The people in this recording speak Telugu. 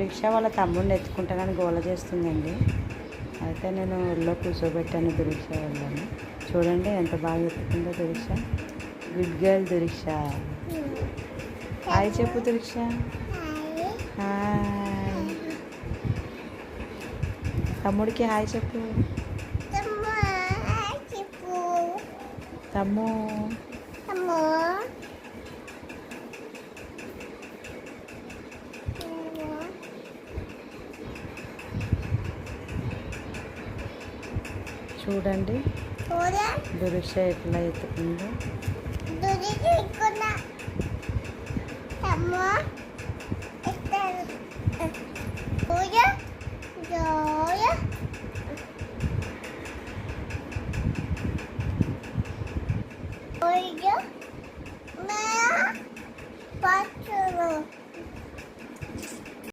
రిక్షా వాళ్ళ తమ్ముడిని ఎత్తుకుంటానని గోల చేస్తుందండి. అయితే నేను ఒళ్ళో కూర్చోబెట్టాను దురీక్ష వాళ్ళని. చూడండి ఎంత బాగా ఎత్తుకుందో Dureeksha. Good girl Dureeksha. Hi చెప్పు దురీక్ష. హాయ్. తమ్ముడికి హాయ్ చెప్పు. తమ్ము చూడండి దురీక్ష ఎట్లా ఎత్తుకుందో.